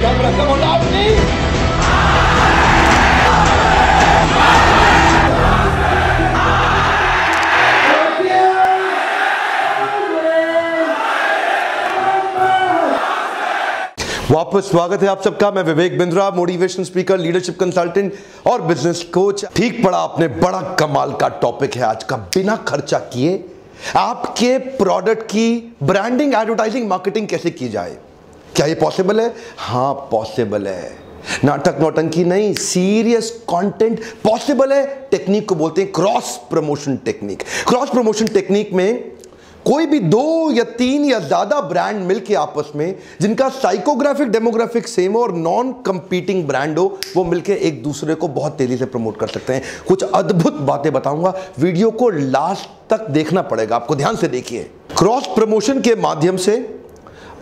Camera come on out please. वापस स्वागत है आप सबका। मैं Vivek Bindra, motivation speaker, leadership consultant और बिजनेस कोच। ठीक पड़ा आपने, बड़ा कमाल का टॉपिक है आज का। बिना खर्चा किए आपके प्रोडक्ट की ब्रांडिंग, एडवर्टाइजिंग, मार्केटिंग कैसे की जाए। क्या ये पॉसिबल है? हाँ पॉसिबल है। नाटक नौटंकी नहीं, सीरियस कंटेंट पॉसिबल है। टेक्निक को बोलते हैं cross promotion technique. Cross promotion technique में कोई भी 2 या 3 या ज्यादा ब्रांड मिलके आपस में, जिनका साइकोग्राफिक डेमोग्राफिक सेम हो और नॉन कंपीटिंग ब्रांड हो, वो मिलके एक दूसरे को बहुत तेजी से प्रमोट कर सकते हैं। कुछ अद्भुत बातें बताऊंगा, वीडियो को लास्ट तक देखना पड़ेगा आपको, ध्यान से देखिए। क्रॉस प्रमोशन के माध्यम से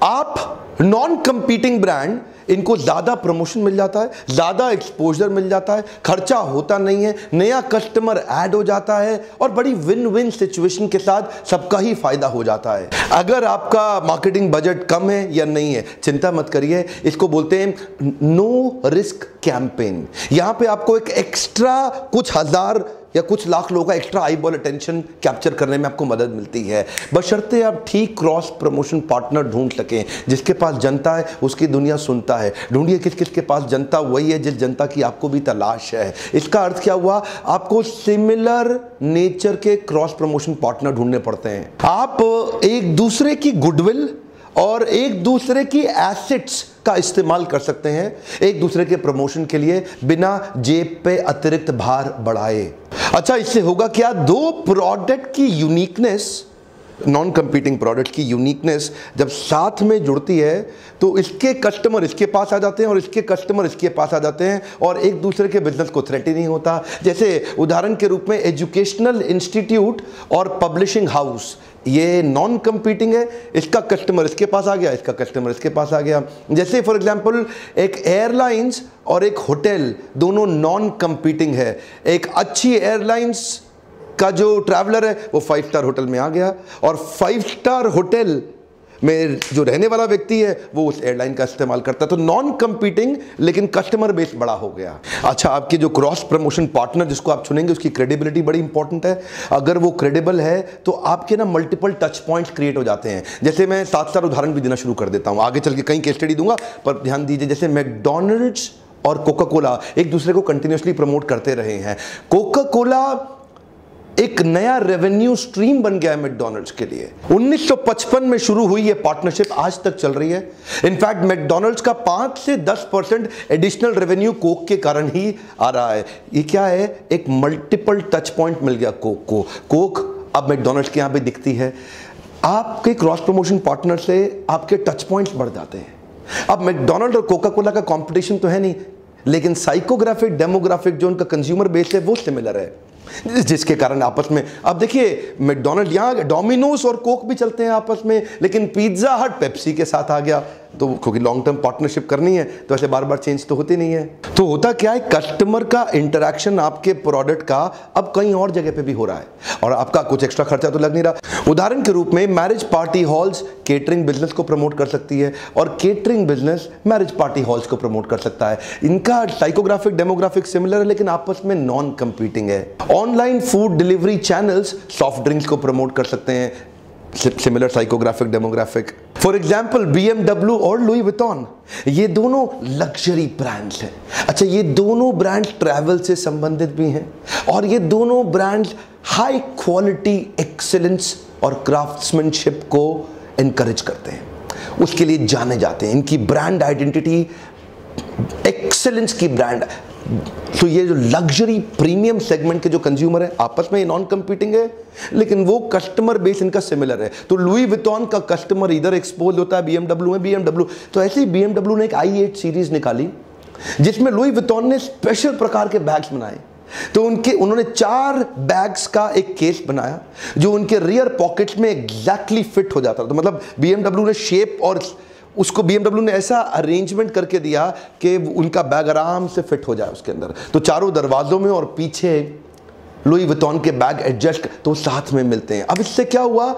आप नॉन कंपीटिंग ब्रांड, इनको ज्यादा प्रमोशन मिल जाता है, ज्यादा एक्सपोजर मिल जाता है, खर्चा होता नहीं है, नया कस्टमर ऐड हो जाता है और बड़ी विन विन सिचुएशन के साथ सबका ही फायदा हो जाता है। अगर आपका मार्केटिंग बजट कम है या नहीं है, चिंता मत करिए। इसको बोलते हैं नो रिस्क कैंपेन। यहां पे आपको एक एक्स्ट्रा कुछ हजार या कुछ लाख लोगों का extra eye ball attention capture करने में आपको मदद मिलती है, बशर्ते आप ठीक क्रॉस प्रमोशन पार्टनर ढूंढ सकें। जिसके पास जनता है उसकी दुनिया सुनता है। ढूंढिए किस किस के पास जनता वही है जिस जनता की आपको भी तलाश है। इसका अर्थ क्या हुआ? आपको सिमिलर नेचर के क्रॉस प्रमोशन पार्टनर ढूंढने पड़ते हैं। आप एक दूसरे की गुडविल और एक दूसरे की एसेट्स का इस्तेमाल कर सकते हैं एक दूसरे के प्रमोशन के लिए, बिना जेब पे अतिरिक्त भार बढ़ाए। अच्छा, इससे होगा क्या? 2 प्रोडक्ट की यूनिकनेस, नॉन कंपीटिंग प्रोडक्ट की यूनिकनेस जब साथ में जुड़ती है तो इसके कस्टमर इसके पास आ जाते हैं और इसके कस्टमर इसके पास आ जाते हैं और एक दूसरे के बिजनेस को थ्रेट ही नहीं होता। जैसे उदाहरण के रूप में एजुकेशनल इंस्टीट्यूट और पब्लिशिंग हाउस, ये नॉन कंपीटिंग है, इसका कस्टमर इसके पास आ गया, इसका कस्टमर इसके पास आ गया। जैसे फॉर एग्जांपल एक एयरलाइंस और एक होटल, दोनों नॉन कंपीटिंग है। एक अच्छी एयरलाइंस का जो ट्रैवलर है वो 5 स्टार होटल में आ गया और 5 स्टार होटल में जो रहने वाला व्यक्ति है वो उस एयरलाइन का इस्तेमाल करता है। तो नॉन कंपीटिंग लेकिन कस्टमर बेस बड़ा हो गया। अच्छा, आपकी जो क्रॉस प्रमोशन पार्टनर जिसको आप चुनेंगे उसकी क्रेडिबिलिटी बड़ी इंपॉर्टेंट है। अगर वो क्रेडिबल है तो आपके ना मल्टीपल टच पॉइंट्स क्रिएट हो जाते हैं। जैसे मैं 7 उदाहरण भी देना शुरू कर देता हूं, आगे चल के कई केस स्टडी दूंगा, पर ध्यान दीजिए। जैसे मैकडॉनल्ड्स और कोका कोला एक दूसरे को कंटिन्यूसली प्रमोट करते रहे हैं। कोका कोला एक नया रेवेन्यू स्ट्रीम बन गया है मैकडॉनल्ड्स के लिए। 1955 में शुरू हुई ये पार्टनरशिप, आज तक चल रही है। इनफैक्ट मैकडॉनल्ड्स का 5 से 10% एडिशनल रेवेन्यू कोक के कारण ही आ रहा है। ये क्या है? एक मल्टीपल टच पॉइंट मिल गया कोक को। कोक अब मैकडॉनल्ड्स के यहां पे दिखती है। आपके क्रॉस प्रमोशन पार्टनर से आपके टच पॉइंट्स बढ़ जाते हैं। अब मैकडॉनल्ड और कोका कोला का कंपटीशन तो है नहीं, लेकिन साइकोग्राफिक डेमोग्राफिक जो उनका कंज्यूमर बेस है वो सिमिलर है, जिसके कारण आपस में, अब देखिए मैकडॉनल्ड, यहां डोमिनोज और कोक भी चलते हैं आपस में, लेकिन पिज्जा हट पेप्सी के साथ आ गया। तो क्योंकि लॉन्ग टर्म पार्टनरशिप करनी है तो ऐसे बार बार चेंज तो होती नहीं है। तो होता क्या है? कस्टमर का इंटरेक्शन आपके प्रोडक्ट का अब कहीं और जगह पे भी हो रहा है और आपका कुछ एक्स्ट्रा खर्चा तो लग नहीं रहा। उदाहरण के रूप में marriage party halls catering business को प्रमोट कर सकती है और catering business marriage party halls को प्रमोट कर सकता है। इनका साइकोग्राफिक डेमोग्राफिक सिमिलर है लेकिन आपस में नॉन कंपीटिंग है। Online food delivery channels soft drinks को प्रमोट कर सकते हैं, similar psychographic demographic. For example BMW और लुई विटॉन, ये दोनों लग्जरी ब्रांड्स हैं। अच्छा, ये दोनों ब्रांड्स ट्रैवल से संबंधित भी हैं और ये दोनों ब्रांड्स हाई क्वालिटी एक्सेलेंस और क्राफ्ट्समैनशिप को एनकरेज करते हैं, उसके लिए जाने जाते हैं। इनकी ब्रांड आइडेंटिटी एक्सेलेंस की ब्रांड। तो ये जो लग्जरी प्रीमियम सेगमेंट के जो कंज्यूमर है आपस में नॉन कंपीटिंग है लेकिन वो कस्टमर बेस इनका सिमिलर है। तो लुई विटॉन का कस्टमर इधर एक्सपोज होता है BMW में, BMW तो ऐसे ही BMW ने एक i8 सीरीज निकाली जिसमें लुई विटॉन ने स्पेशल प्रकार के बैग्स बनाए। तो उन्होंने 4 बैग्स का एक केस बनाया जो उनके रियर पॉकेट्स में एग्जैक्टली फिट हो जाता था। तो मतलब BMW ने शेप और उसको BMW ने ऐसा अरेंजमेंट करके दिया कि उनका बैग आराम से फिट हो जाए उसके अंदर। तो चारों दरवाजों में और पीछे लुई विटॉन के बैग एडजस्ट, तो साथ में मिलते हैं। अब इससे क्या हुआ,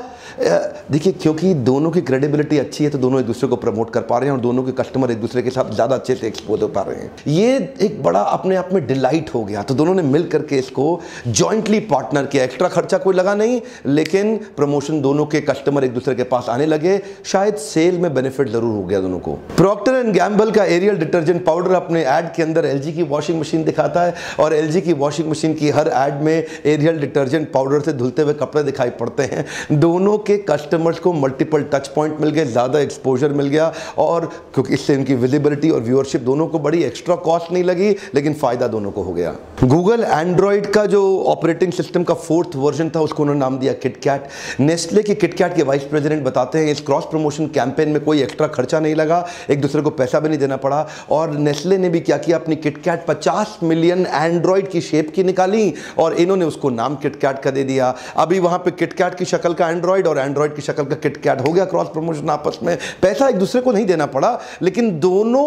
देखिए क्योंकि दोनों की क्रेडिबिलिटी अच्छी है तो दोनों एक दूसरे को प्रमोट कर पा रहे हैं और दोनों के कस्टमर एक दूसरे के साथ ज़्यादा अच्छे से एक्सपोज हो पा रहे हैं। ये एक बड़ा अपने आप में डिलाइट हो गया। तो दोनों ने मिल करके इसको जॉइंटली पार्टनर किया। एक्स्ट्रा खर्चा कोई लगा नहीं, लेकिन प्रमोशन दोनों के कस्टमर एक दूसरे के पास आने लगे। शायद सेल में बेनिफिट जरूर हो गया दोनों को। प्रॉक्टर एंड गैम्बल का एरियल डिटर्जेंट पाउडर अपने ऐड के अंदर एलजी की वॉशिंग मशीन दिखाता है और एलजी की वॉशिंग मशीन की हर ऐड में एरियल डिटर्जेंट पाउडर से धुलते हुए कपड़े दिखाई पड़ते हैं। दोनों के कस्टमर्स को मल्टीपल टच पॉइंट मिल गए, ज्यादा एक्सपोजर मिल गया और क्योंकि इससे इनकी विजिबिलिटी और व्यूअरशिप दोनों को बड़ी, एक्स्ट्रा कॉस्ट नहीं लगी, लेकिन फायदा दोनों को हो गया। गूगल एंड्रॉइड का जो ऑपरेटिंग सिस्टम का 4th वर्जन था उसको उन्होंने नाम दिया किटकैट। नेस्ले के किटकैट के वाइस प्रेसिडेंट बताते हैं इस क्रॉस प्रमोशन कैंपेन में कोई एक्स्ट्रा खर्चा नहीं लगा, एक दूसरे को पैसा भी नहीं देना पड़ा। और नेस्ले ने भी क्या किया, अपनी किटकैट 50 मिलियन एंड्रॉइड की शेप की निकाली और इन्होंने उसको नाम किटकैट का दे दिया। अभी वहां पे किटकैट की शक्ल का एंड्रॉइड और एंड्रॉइड की शक्ल का किटकैट हो गया। क्रॉस प्रमोशन आपस में, पैसा एक दूसरे को नहीं देना पड़ा, लेकिन दोनों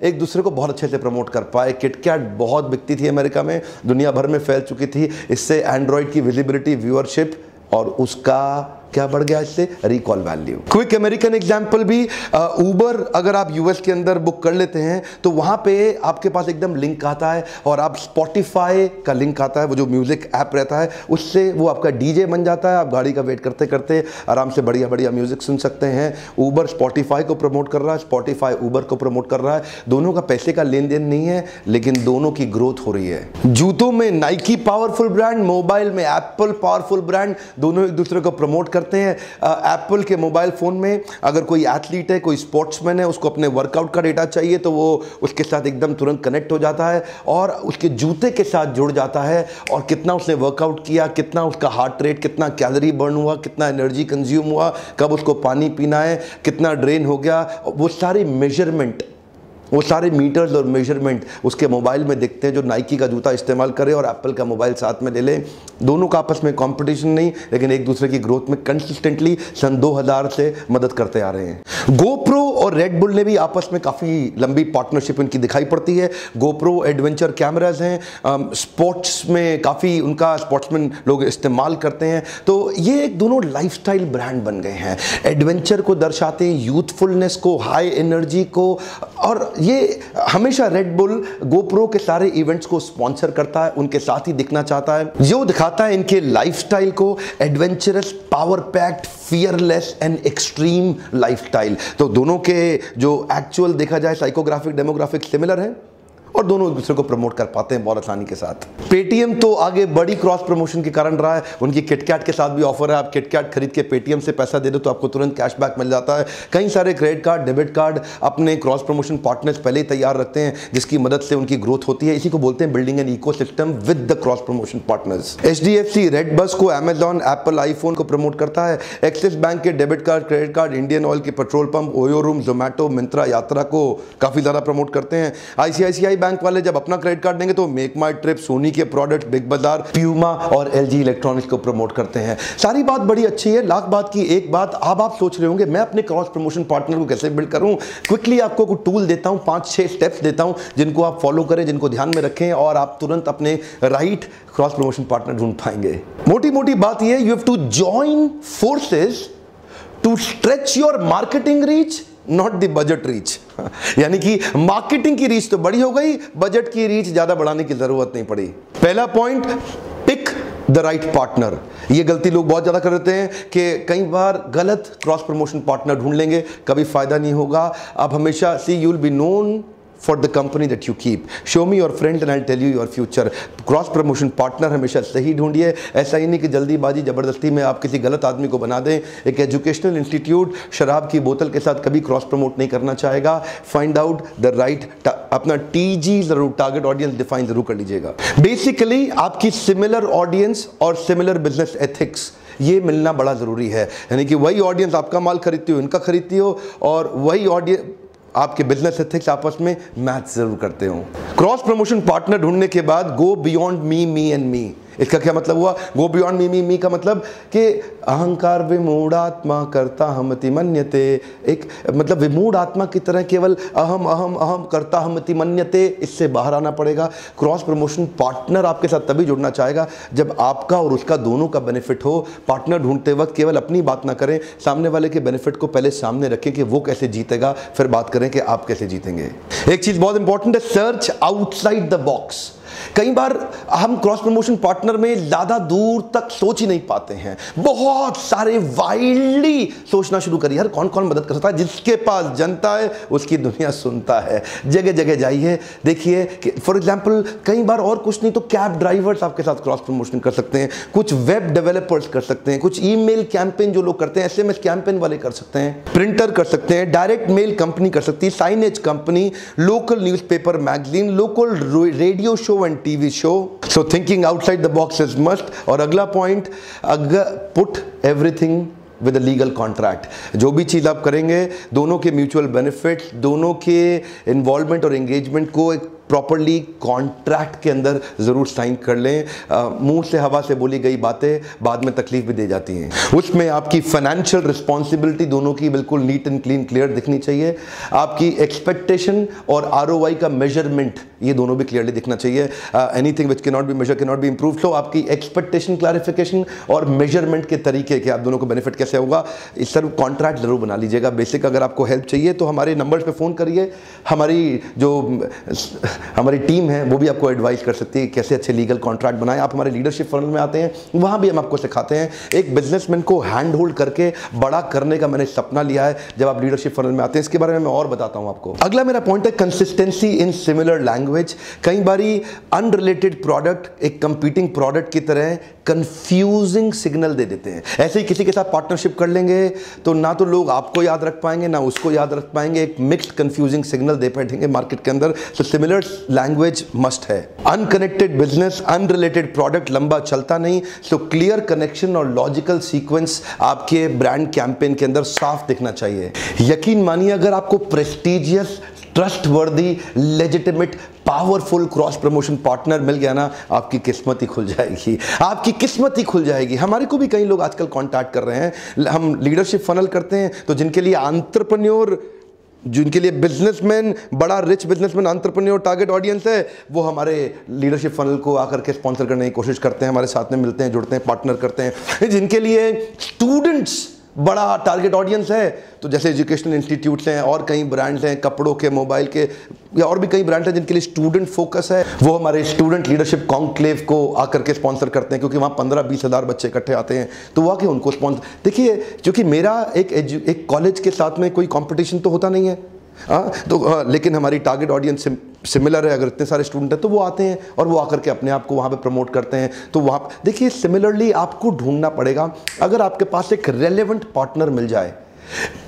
एक दूसरे को बहुत अच्छे से प्रमोट कर पाए। किटकैट बहुत बिकती थी अमेरिका में, दुनिया भर में फैल चुकी थी। इससे एंड्रॉइड की विजिबिलिटी, व्यूअरशिप और उसका क्या बढ़ गया, इससे recall value. Quick American example भी, उबर अगर आप यूएस के अंदर बुक कर लेते हैं तो वहां पे आपके पास एकदम लिंक आता है और आप स्पॉटिफाई का लिंक आता है, वो जो म्यूजिक ऐप रहता है उससे वो आपका डीजे बन जाता है। आप गाड़ी का वेट करते करते आराम से बढ़िया बढ़िया म्यूजिक सुन सकते हैं। उबर स्पॉटिफाई को प्रमोट कर रहा है, स्पॉटिफाई उबर को प्रमोट कर रहा है। दोनों का पैसे का लेन देन नहीं है, लेकिन दोनों की ग्रोथ हो रही है। जूतों में नाइकी पावरफुल ब्रांड, मोबाइल में एप्पल पावरफुल ब्रांड, दोनों एक दूसरे को प्रमोट करते हैं। एप्पल के मोबाइल फोन में अगर कोई एथलीट है, कोई स्पोर्ट्समैन है, उसको अपने वर्कआउट का डेटा चाहिए तो वो उसके साथ एकदम तुरंत कनेक्ट हो जाता है और उसके जूते के साथ जुड़ जाता है और कितना उसने वर्कआउट किया, कितना उसका हार्ट रेट, कितना कैलोरी बर्न हुआ, कितना एनर्जी कंज्यूम हुआ, कब उसको पानी पीना है, कितना ड्रेन हो गया, वो सारी मेजरमेंट, वो सारे मीटर्स और मेजरमेंट उसके मोबाइल में दिखते हैं। जो नाइकी का जूता इस्तेमाल करे और एप्पल का मोबाइल साथ में ले ले, दोनों का आपस में कंपटीशन नहीं, लेकिन एक दूसरे की ग्रोथ में कंसिस्टेंटली सन 2000 से मदद करते आ रहे हैं। गोप्रो और रेड बुल ने भी आपस में काफ़ी लंबी पार्टनरशिप इनकी दिखाई पड़ती है। गोप्रो एडवेंचर कैमराज हैं, स्पोर्ट्स में काफ़ी उनका स्पोर्ट्समैन लोग इस्तेमाल करते हैं। तो ये एक दोनों लाइफस्टाइल ब्रांड बन गए हैं। एडवेंचर को दर्शाते हैं, यूथफुलनेस को, हाई एनर्जी को, और ये हमेशा रेड बुल गोप्रो के सारे इवेंट्स को स्पॉन्सर करता है, उनके साथ ही दिखना चाहता है, जो दिखाता है इनके लाइफस्टाइल को, adventurous, power packed, fearless and extreme lifestyle. तो दोनों के जो एक्चुअल देखा जाए साइकोग्राफिक डेमोग्राफिक सिमिलर है और दोनों एक दूसरे को प्रमोट कर पाते हैं बहुत आसानी के साथ। पेटीएम तो आगे बड़ी क्रॉस प्रमोशन के कारण रहा है। उनकी किटकैट के साथ भी ऑफर है, आप किटकैट खरीद के पेटीएम से पैसा दे दो तो आपको तुरंत कैशबैक मिल जाता है। कई सारे क्रेडिट कार्ड, डेबिट कार्ड अपने क्रॉस प्रमोशन पार्टनर्स पहले ही तैयार रखते हैं, जिसकी मदद से उनकी ग्रोथ होती है। इसी को बोलते हैं building an ecosystem with the cross promotion partners. HDFC red bus को, अमेजॉन, एप्पल आईफोन को प्रमोट करता है। एक्सिस बैंक के debit card, credit card, Indian oil के petrol pump, OYO room, Zomato, Myntra, Yatra को काफी ज्यादा प्रमोट करते हैं। आईसीआईसीआई बैंक वाले जब अपना क्रेडिट कार्ड देंगे तो मेक माई ट्रिप, सोनी के प्रोडक्ट, बिग बाजार, प्यूमा और एलजी इलेक्ट्रॉनिक्स को प्रमोट करते हैं। सारी बात बड़ी अच्छी है। लाख बात की एक बात, अब आप सोच रहे होंगे मैं अपने क्रॉस प्रमोशन पार्टनर को कैसे बिल्ड करूं। क्विकली आपको कुछ टूल देता हूं, 5-6 स्टेप्स देता हूं जिनको आप फॉलो करें, जिनको ध्यान में रखें और आप तुरंत अपने राइट क्रॉस प्रमोशन पार्टनर ढूंढ पाएंगे। मोटी मोटी बात यह, you have to join forces to stretch your marketing reach, not the budget reach. यानी कि मार्केटिंग की रीच तो बड़ी हो गई, बजट की रीच ज्यादा बढ़ाने की जरूरत नहीं पड़ी। पहला point, pick the right partner. ये गलती लोग बहुत ज्यादा कर देते हैं कि कई बार गलत क्रॉस प्रमोशन पार्टनर ढूंढ लेंगे, कभी फायदा नहीं होगा। आप हमेशा see you will be known for the company that you keep. Show me your friends and I'll tell you your future. Cross promotion partner हमेशा सही ढूंढिए। ऐसा ही नहीं कि जल्दीबाजी जबरदस्ती में आप किसी गलत आदमी को बना दें। एक एजुकेशनल इंस्टीट्यूट शराब की बोतल के साथ कभी क्रॉस प्रमोट नहीं करना चाहेगा। फाइंड आउट द राइट, अपना टीजी जरूर, टारगेट ऑडियंस डिफाइन जरूर कर लीजिएगा। बेसिकली आपकी सिमिलर ऑडियंस और सिमिलर बिजनेस एथिक्स, ये मिलना बड़ा जरूरी है। यानी कि वही ऑडियंस आपका माल खरीदती हो, इनका खरीदती हो, और वही ऑडियंस आपके बिजनेस एथिक्स आपस में मैच जरूर करते हो। क्रॉस प्रमोशन पार्टनर ढूंढने के बाद go beyond me, me and me. इसका क्या मतलब हुआ? गो बियॉन्ड मी, मी का मतलब कि अहंकार विमूढ़ आत्मा कर्ता हमति मन्यते, एक मतलब विमूढ़ आत्मा की तरह केवल अहम अहम अहम कर्ता हमति मन्यते, इससे बाहर आना पड़ेगा। क्रॉस प्रमोशन पार्टनर आपके साथ तभी जुड़ना चाहेगा जब आपका और उसका दोनों का बेनिफिट हो। पार्टनर ढूंढते वक्त केवल अपनी बात ना करें, सामने वाले के बेनिफिट को पहले सामने रखें कि वो कैसे जीतेगा, फिर बात करें कि आप कैसे जीतेंगे। एक चीज बहुत इंपॉर्टेंट है, सर्च आउटसाइड द बॉक्स। कई बार हम क्रॉस प्रमोशन पार्टनर में ज्यादा दूर तक सोच ही नहीं पाते हैं, बहुत सारे वाइल्डली सोचना शुरू करिए। यार कौन कौन मदद कर सकता है? जिसके पास जनता है उसकी दुनिया सुनता है। जगह जगह जाइए, देखिए कि फॉर एग्जांपल कई बार और कुछ नहीं तो कैब ड्राइवर्स आपके साथ क्रॉस प्रमोशन कर सकते हैं, कुछ वेब डेवलपर्स कर सकते हैं, कुछ ईमेल कैंपेन जो लोग करते हैं, एसएमएस कैंपेन वाले कर सकते हैं, प्रिंटर कर सकते हैं, डायरेक्ट मेल कंपनी कर सकती है, signage company, local newspaper magazine, local radio show and TV show. So thinking outside the box is must. और अगला point, put everything with a legal contract. जो भी चीज़ आप करेंगे, दोनों के म्यूचुअल बेनिफिट्स, दोनों के इन्वॉल्वमेंट और एंगेजमेंट को एक प्रॉपर्ली कॉन्ट्रैक्ट के अंदर ज़रूर साइन कर लें। मुंह से हवा से बोली गई बातें बाद में तकलीफ भी दे जाती हैं। उसमें आपकी फाइनेंशियल रिस्पॉन्सिबिलिटी दोनों की बिल्कुल नीट एंड क्लीन क्लियर दिखनी चाहिए। आपकी एक्सपेक्टेशन और आरओआई का मेजरमेंट ये दोनों भी क्लियरली दिखना चाहिए। Anything which can not be measure can not be improve. तो आपकी एक्सपेक्टेशन क्लैरिफिकेशन और मेजरमेंट के तरीके कि आप दोनों को बेनिफिट कैसे होगा, इस तरह कॉन्ट्रैक्ट जरूर बना लीजिएगा। बेसिक अगर आपको हेल्प चाहिए तो हमारे नंबर्स पे फ़ोन करिए। हमारी टीम है वो भी आपको एडवाइस कर सकती है कैसे अच्छे लीगल कॉन्ट्रैक्ट बनाएं। आप हमारे लीडरशिप फनल में आते हैं, वहाँ भी हम आपको सिखाते हैं। एक बिजनेसमैन को हैंड होल्ड करके बड़ा करने का मैंने सपना लिया है जब आप लीडरशिप फनल में आते हैं। इसके बारे में मैं और बताता हूँ आपको। अगला मेरा पॉइंट है कंसिस्टेंसी इन सिमिलर लैंग्वेज। कई बारी अनरिलेटेड प्रोडक्ट एक कंपीटिंग प्रोडक्ट की तरह कंफ्यूजिंग सिग्नल दे देते हैं। ऐसे ही किसी के साथ पार्टनरशिप कर लेंगे तो ना तो लोग आपको याद रख पाएंगे ना उसको याद रख पाएंगे, एक मिक्स्ड कंफ्यूजिंग सिग्नल दे बैठेंगे मार्केट के अंदर। तो सिमिलर लैंग्वेज मस्ट है। अनकनेक्टेड बिजनेस, अनरिलेटेड प्रोडक्ट लंबा चलता नहीं। सो क्लियर कनेक्शन और लॉजिकल सीक्वेंस आपके ब्रांड कैंपेन के अंदर साफ दिखना चाहिए। यकीन मानिए अगर आपको prestigious, trustworthy, legitimate, powerful cross promotion partner मिल गया ना, आपकी किस्मत ही खुल जाएगी। आपकी किस्मत ही खुल जाएगी। हमारे को भी कई लोग आजकल कांटेक्ट कर रहे हैं। हम लीडरशिप फनल करते हैं तो जिनके लिए एंटरप्रेन्योर, जिनके लिए बिजनेसमैन, बड़ा rich businessman entrepreneur target audience है, वो हमारे लीडरशिप फनल को आकर के स्पॉन्सर करने की कोशिश करते हैं, हमारे साथ में मिलते हैं, जुड़ते हैं, पार्टनर करते हैं। जिनके लिए स्टूडेंट्स बड़ा टारगेट ऑडियंस है, तो जैसे एजुकेशनल इंस्टीट्यूट्स हैं और कई ब्रांड्स हैं, कपड़ों के, मोबाइल के, या और भी कई ब्रांड्स हैं जिनके लिए स्टूडेंट फोकस है, वो हमारे स्टूडेंट लीडरशिप कॉन्क्लेव को आकर के स्पॉन्सर करते हैं। क्योंकि वहाँ 15-20 हज़ार बच्चे इकट्ठे आते हैं, तो वो आके उनको स्पॉन्सर। देखिए, क्योंकि मेरा एक कॉलेज के साथ में कोई कॉम्पिटिशन तो होता नहीं है, लेकिन हमारी टारगेट ऑडियंस सिमिलर है। अगर इतने सारे स्टूडेंट हैं तो वो आते हैं और वो आकर के अपने आप को वहाँ पे प्रमोट करते हैं। तो वहाँ देखिए, सिमिलरली आपको ढूंढना पड़ेगा। अगर आपके पास एक रेलेवेंट पार्टनर मिल जाए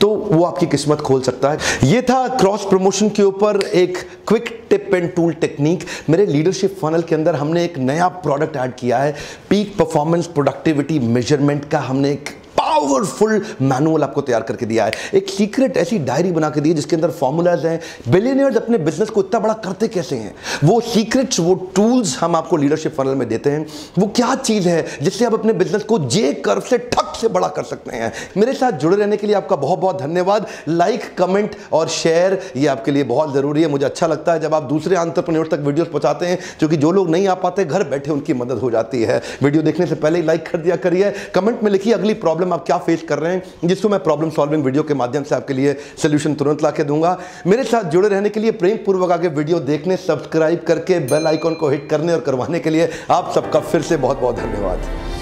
तो वो आपकी किस्मत खोल सकता है। ये था क्रॉस प्रमोशन के ऊपर एक quick tip and tool technique. मेरे लीडरशिप फनल के अंदर हमने एक नया प्रोडक्ट ऐड किया है, पीक परफॉर्मेंस प्रोडक्टिविटी मेजरमेंट का। हमने एक पावरफुल मैनुअल आपको तैयार करके दिया है, एक सीक्रेट ऐसी डायरी बना के दी है जिसके अंदर फॉर्मूलाज हैं। बिलियनियर्स अपने बिजनेस को इतना बड़ा करते कैसे हैं, वो सीक्रेट्स, वो टूल्स हम आपको लीडरशिप फनल में देते हैं। वो क्या चीज है जिससे आप अपने बिजनेस को जे कर्व से ठक से बड़ा कर सकते हैं। मेरे साथ जुड़े रहने के लिए आपका बहुत बहुत धन्यवाद। लाइक, कमेंट और शेयर ये आपके लिए बहुत जरूरी है। मुझे अच्छा लगता है जब आप दूसरे एंटरप्रेन्योर तक वीडियोस पहुंचाते हैं, क्योंकि जो लोग नहीं आ पाते घर बैठे उनकी मदद हो जाती है। वीडियो देखने से पहले ही लाइक कर दिया करिए। कमेंट में लिखिए अगली प्रॉब्लम आप क्या फेस कर रहे हैं, जिसको मैं प्रॉब्लम सॉल्विंग वीडियो के माध्यम से आपके लिए सॉल्यूशन तुरंत लाके दूंगा। मेरे साथ जुड़े रहने के लिए, प्रेम पूर्वक आगे वीडियो देखने, सब्सक्राइब करके बेल आइकन को हिट करने और करवाने के लिए आप सबका फिर से बहुत बहुत धन्यवाद।